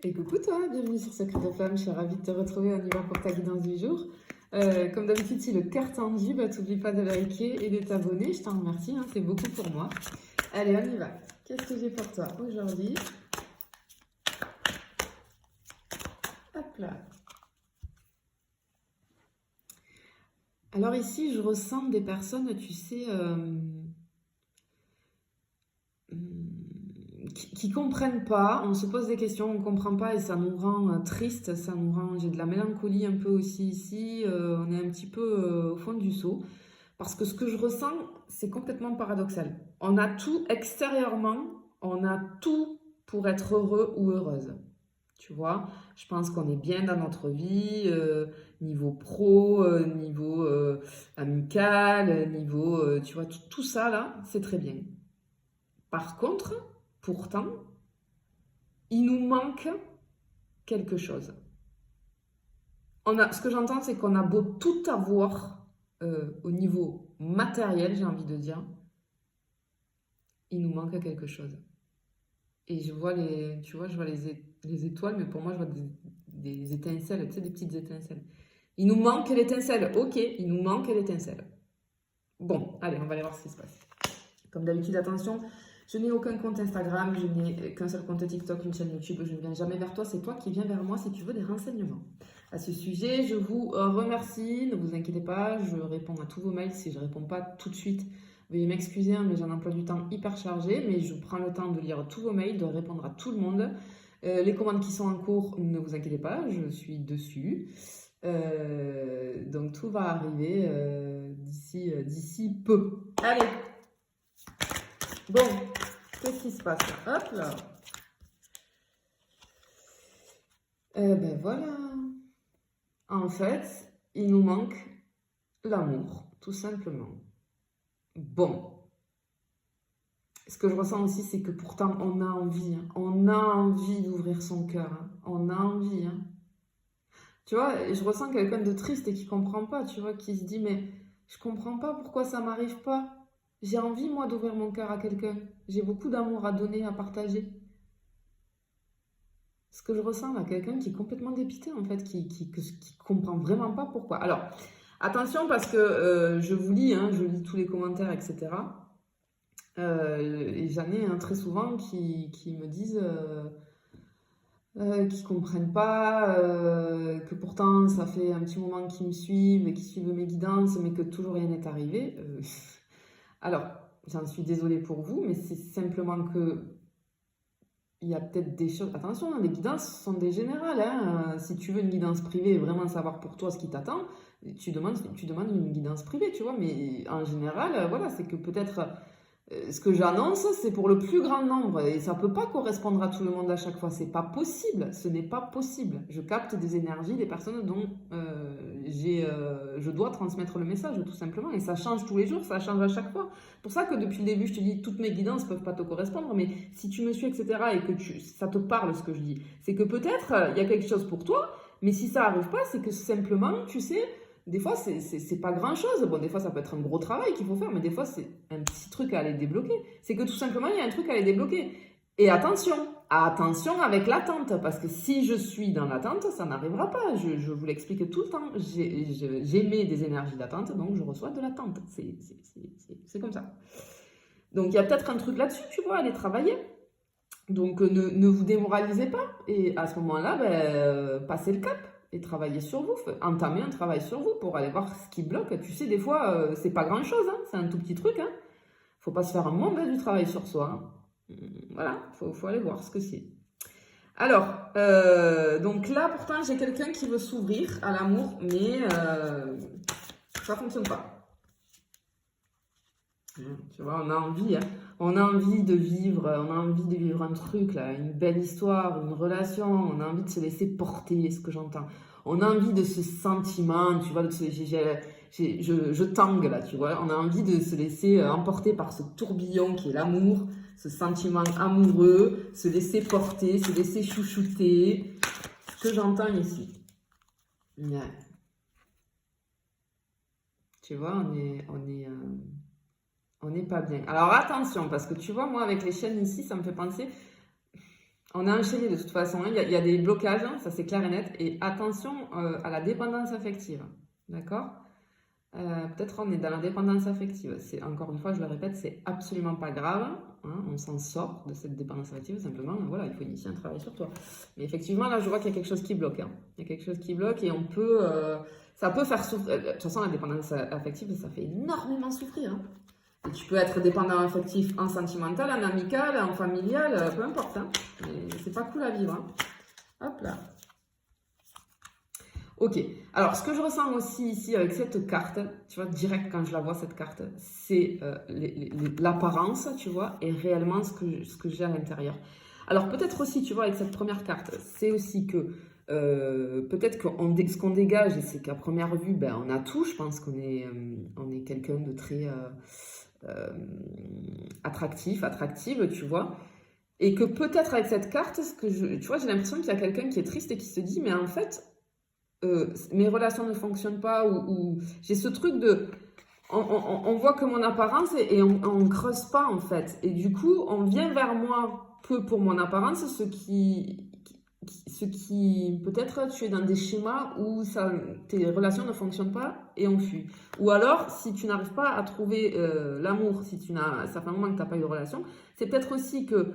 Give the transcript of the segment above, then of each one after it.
Et coucou toi, bienvenue sur Secret de Femme, je suis ravie de te retrouver, on y va pour ta guidance du jour. Comme d'habitude, si le cœur tendu, t'oublie pas de liker et de t'abonner, je t'en remercie, hein, c'est beaucoup pour moi. Allez, on y va. Qu'est-ce que j'ai pour toi aujourd'hui? Hop là. Alors ici, je ressens des personnes, tu sais, qui comprennent pas, on se pose des questions, on comprend pas et ça nous rend triste, ça nous rend, j'ai de la mélancolie un peu aussi ici, on est un petit peu au fond du seau, parce que ce que je ressens, c'est complètement paradoxal. On a tout extérieurement, on a tout pour être heureux ou heureuse. Tu vois, je pense qu'on est bien dans notre vie, niveau pro, niveau amical, niveau, tu vois, tout ça là, c'est très bien. Par contre, pourtant, il nous manque quelque chose. Ce que j'entends, c'est qu'on a beau tout avoir au niveau matériel, j'ai envie de dire, il nous manque quelque chose. Et je vois tu vois, je vois les étoiles, mais pour moi, je vois des étincelles, tu sais, des petites étincelles. Il nous manque l'étincelle, ok, il nous manque l'étincelle. Bon, allez, on va aller voir ce qui se passe. Comme d'habitude, attention, je n'ai aucun compte Instagram, je n'ai qu'un seul compte TikTok, une chaîne YouTube, je ne viens jamais vers toi, c'est toi qui viens vers moi si tu veux des renseignements. À ce sujet, je vous remercie, ne vous inquiétez pas, je réponds à tous vos mails, si je ne réponds pas tout de suite, veuillez m'excuser, mais j'ai un emploi du temps hyper chargé, mais je prends le temps de lire tous vos mails, de répondre à tout le monde. Les commandes qui sont en cours, ne vous inquiétez pas, je suis dessus. Donc tout va arriver d'ici peu. Allez, bon, qu'est-ce qui se passe là? Hop là. Ben voilà. En fait, il nous manque l'amour, tout simplement. Bon. Ce que je ressens aussi, c'est que pourtant, on a envie. Hein. On a envie d'ouvrir son cœur. Hein. On a envie. Hein. Tu vois, je ressens quelqu'un de triste et qui comprend pas, tu vois, qui se dit, mais je comprends pas pourquoi ça m'arrive pas. J'ai envie, moi, d'ouvrir mon cœur à quelqu'un. J'ai beaucoup d'amour à donner, à partager. Ce que je ressens là, quelqu'un qui est complètement dépité, en fait, qui comprend vraiment pas pourquoi. Alors, attention, parce que je vous lis, hein, je lis tous les commentaires, etc. Et j'en ai très souvent qui me disent qui comprennent pas, que pourtant ça fait un petit moment qu'ils me suivent et qu'ils suivent mes guidances, mais que toujours rien n'est arrivé. Alors, j'en suis désolée pour vous, mais c'est simplement que il y a peut-être des choses. Attention, hein, les guidances sont des générales. Hein. Si tu veux une guidance privée et vraiment savoir pour toi ce qui t'attend, tu demandes une guidance privée, tu vois. Mais en général, voilà, c'est que peut-être ce que j'annonce, c'est pour le plus grand nombre et ça ne peut pas correspondre à tout le monde à chaque fois. C'est pas possible. Ce n'est pas possible. Je capte des énergies des personnes dont je dois transmettre le message, tout simplement. Et ça change tous les jours, ça change à chaque fois. C'est pour ça que depuis le début, je te dis toutes mes guidances ne peuvent pas te correspondre, mais si tu me suis, etc., et que ça te parle ce que je dis, c'est que peut-être il y a quelque chose pour toi, mais si ça n'arrive pas, c'est que simplement, tu sais, des fois, c'est pas grand-chose. Bon, des fois, ça peut être un gros travail qu'il faut faire, mais des fois, c'est un petit truc à aller débloquer. C'est que tout simplement, il y a un truc à aller débloquer. Et attention avec l'attente, parce que si je suis dans l'attente, ça n'arrivera pas. Je vous l'explique tout le temps. J'émets des énergies d'attente, donc je reçois de l'attente. C'est comme ça. Donc, il y a peut-être un truc là-dessus, tu vois, aller travailler. Donc, ne vous démoralisez pas. Et à ce moment-là, passez le cap et travaillez sur vous. Entamez un travail sur vous pour aller voir ce qui bloque. Tu sais, des fois, c'est pas grand-chose. Hein, c'est un tout petit truc. Hein. Faut pas se faire un monde du travail sur soi. Hein. Voilà, faut aller voir ce que c'est. Alors, donc là, pourtant, j'ai quelqu'un qui veut s'ouvrir à l'amour, mais ça fonctionne pas. Tu vois, on a envie, hein. On a envie de vivre, on a envie de vivre un truc là, une belle histoire, une relation, on a envie de se laisser porter, ce que j'entends. On a envie de ce sentiment, tu vois, je tangue là, tu vois. On a envie de se laisser emporter par ce tourbillon qui est l'amour, ce sentiment amoureux, se laisser porter, se laisser chouchouter. Ce que j'entends ici. Ouais. Tu vois, on n'est pas bien. Alors attention, parce que tu vois, moi avec les chaînes ici, ça me fait penser, On a enchaîné de toute façon, hein. Il y a des blocages, hein, ça c'est clair et net. Et attention à la dépendance affective. D'accord? Peut-être on est dans la dépendance affective. C'est, encore une fois, je le répète, c'est absolument pas grave, hein. On s'en sort de cette dépendance affective. Simplement, voilà, il faut initier un travail sur toi. Mais effectivement, là, je vois qu'il y a quelque chose qui bloque, hein. Il y a quelque chose qui bloque et on peut... ça peut faire souffrir. De toute façon, la dépendance affective, ça fait énormément souffrir, hein. Et tu peux être dépendant affectif en sentimental, en amical, en familial, peu importe, hein. Mais c'est pas cool à vivre, hein. Hop là. Ok, alors ce que je ressens aussi ici avec cette carte, tu vois, direct quand je la vois cette carte, c'est l'apparence, tu vois, et réellement ce que j'ai à l'intérieur. Alors peut-être aussi, tu vois, avec cette première carte, c'est aussi que peut-être que ce qu'on dégage, et c'est qu'à première vue, ben, on a tout, je pense on est quelqu'un de très attractive, tu vois. Et que peut-être avec cette carte, tu vois, j'ai l'impression qu'il y a quelqu'un qui est triste et qui se dit, mais en fait, mes relations ne fonctionnent pas ou j'ai ce truc de on voit que mon apparence et on creuse pas en fait et du coup on vient vers moi peu pour mon apparence ce qui peut-être tu es dans des schémas où tes relations ne fonctionnent pas et on fuit ou alors si tu n'arrives pas à trouver l'amour ça fait un moment que tu n'as pas eu de relation c'est peut-être aussi que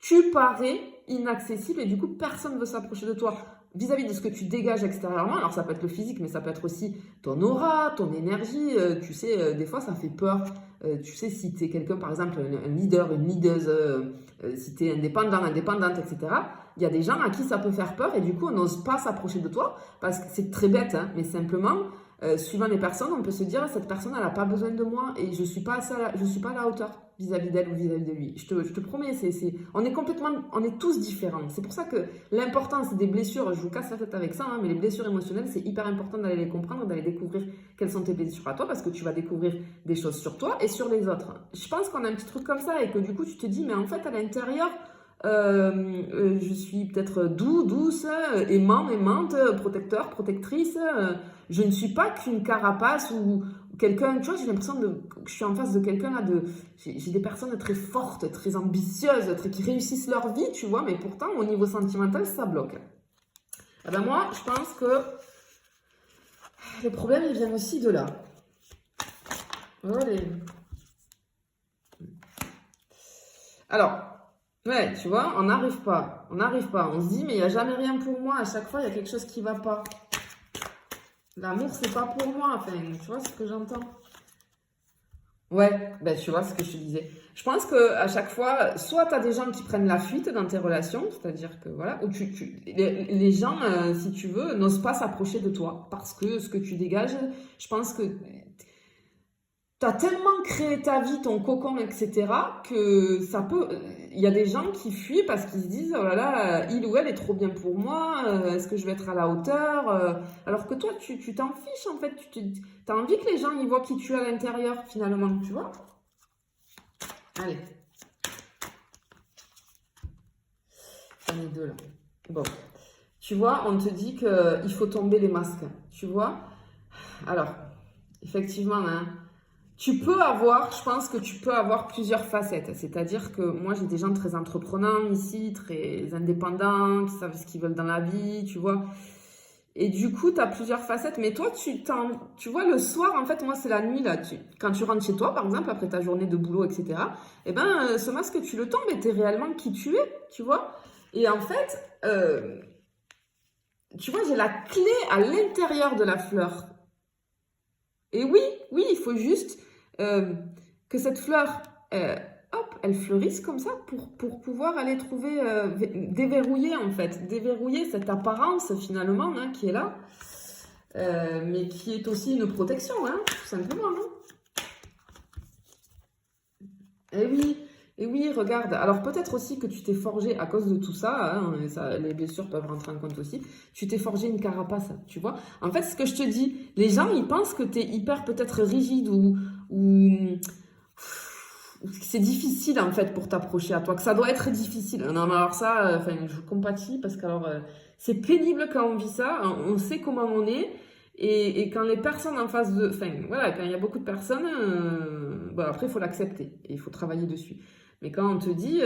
tu parais inaccessible et du coup personne ne veut s'approcher de toi vis-à-vis de ce que tu dégages extérieurement. Alors ça peut être le physique, mais ça peut être aussi ton aura, ton énergie. Tu sais, des fois ça fait peur. Tu sais, si tu es quelqu'un, par exemple, un leader, une leaduse, si tu es indépendante, etc., il y a des gens à qui ça peut faire peur et du coup on n'ose pas s'approcher de toi parce que c'est très bête, hein, mais simplement, suivant les personnes, on peut se dire cette personne elle n'a pas besoin de moi et je suis pas à la hauteur vis-à-vis d'elle ou vis-à-vis de lui. Je te promets, on est tous différents. C'est pour ça que l'importance des blessures, je vous casse la tête avec ça, hein, mais les blessures émotionnelles, c'est hyper important d'aller les comprendre, d'aller découvrir quelles sont tes blessures à toi parce que tu vas découvrir des choses sur toi et sur les autres. Je pense qu'on a un petit truc comme ça et que du coup tu te dis mais en fait à l'intérieur je suis peut-être douce, aimante, protecteur, protectrice. Je ne suis pas qu'une carapace ou quelqu'un, tu vois, j'ai l'impression que je suis en face de quelqu'un là j'ai des personnes très fortes, très ambitieuses, qui réussissent leur vie, tu vois, mais pourtant au niveau sentimental, ça bloque. Eh ben moi, je pense que le problème, il vient aussi de là. Allez. Alors, ouais, tu vois, on n'arrive pas. On se dit, mais il n'y a jamais rien pour moi. À chaque fois, il y a quelque chose qui ne va pas. L'amour, c'est pas pour moi. Enfin, tu vois ce que j'entends? Ouais, ben tu vois ce que je te disais. Je pense que à chaque fois, soit tu as des gens qui prennent la fuite dans tes relations, c'est-à-dire que voilà, ou les gens, si tu veux, n'osent pas s'approcher de toi parce que ce que tu dégages, je pense que tu as tellement créé ta vie, ton cocon, etc., que ça peut. Il y a des gens qui fuient parce qu'ils se disent oh là là, il ou elle est trop bien pour moi, est-ce que je vais être à la hauteur alors que toi, tu t'en fiches en fait, tu as envie que les gens ils voient qui tu es à l'intérieur finalement, tu vois. Allez. J'en ai deux là. Bon. Tu vois, on te dit qu'il faut tomber les masques, tu vois. Alors, effectivement, hein. Je pense que tu peux avoir plusieurs facettes. C'est-à-dire que moi, j'ai des gens très entreprenants ici, très indépendants, qui savent ce qu'ils veulent dans la vie, tu vois. Et du coup, tu as plusieurs facettes. Mais toi, tu vois, le soir, en fait, moi, c'est la nuit, là. Quand tu rentres chez toi, par exemple, après ta journée de boulot, etc., eh ben, ce masque, tu le tombes et tu es réellement qui tu es, tu vois. Et en fait, tu vois, j'ai la clé à l'intérieur de la fleur. Et oui, il faut juste que cette fleur, hop, elle fleurisse comme ça pour pouvoir aller trouver, déverrouiller en fait, déverrouiller cette apparence finalement hein, qui est là, mais qui est aussi une protection, hein, tout simplement. Hein. Et oui, regarde. Alors peut-être aussi que tu t'es forgé à cause de tout ça, hein, les blessures peuvent rentrer en compte aussi. Tu t'es forgé une carapace, tu vois. En fait, ce que je te dis, les gens ils pensent que tu es hyper peut-être rigide ou c'est difficile en fait pour t'approcher à toi, que ça doit être difficile. Non, mais alors ça, enfin, je compatis parce que c'est pénible quand on vit ça, hein, on sait comment on est. Et quand les personnes en face de... Enfin, voilà, quand il y a beaucoup de personnes, bon, après, il faut l'accepter et il faut travailler dessus. Mais quand on te dit,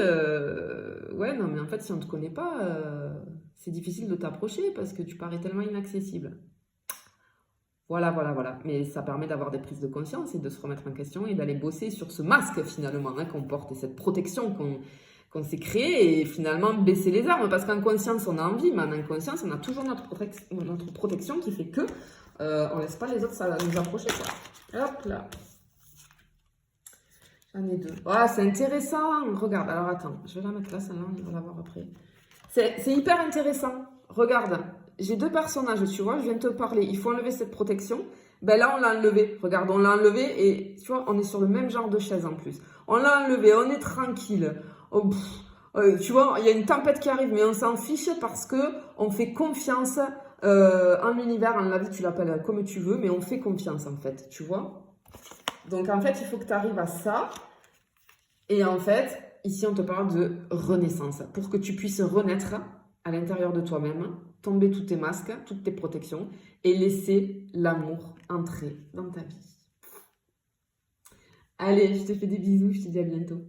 ouais, non, mais en fait, si on ne te connaît pas, c'est difficile de t'approcher parce que tu parais tellement inaccessible. Voilà, voilà, voilà. Mais ça permet d'avoir des prises de conscience et de se remettre en question et d'aller bosser sur ce masque finalement hein, qu'on porte et cette protection qu'on s'est créée et finalement baisser les armes. Parce qu'en conscience, on a envie, mais en inconscience, on a toujours notre protection qui fait que on laisse pas les autres ça, nous approcher. Quoi. Hop là. J'en ai deux. Ah, c'est intéressant. Regarde, alors attends, je vais la mettre là, celle-là, on va la voir après. C'est hyper intéressant. Regarde, j'ai deux personnages, tu vois, je viens de te parler. Il faut enlever cette protection. Ben là, on l'a enlevé. Regarde, on l'a enlevé et tu vois, on est sur le même genre de chaise en plus. On l'a enlevé, on est tranquille. Oh, tu vois, il y a une tempête qui arrive, mais on s'en fiche parce que on fait confiance en l'univers, en la vie, tu l'appelles comme tu veux, mais on fait confiance en fait, tu vois. Donc en fait, il faut que tu arrives à ça. Et en fait, ici, on te parle de renaissance. Pour que tu puisses renaître à l'intérieur de toi-même, tomber tous tes masques, toutes tes protections et laisser l'amour entrer dans ta vie. Allez, je te fais des bisous, je te dis à bientôt.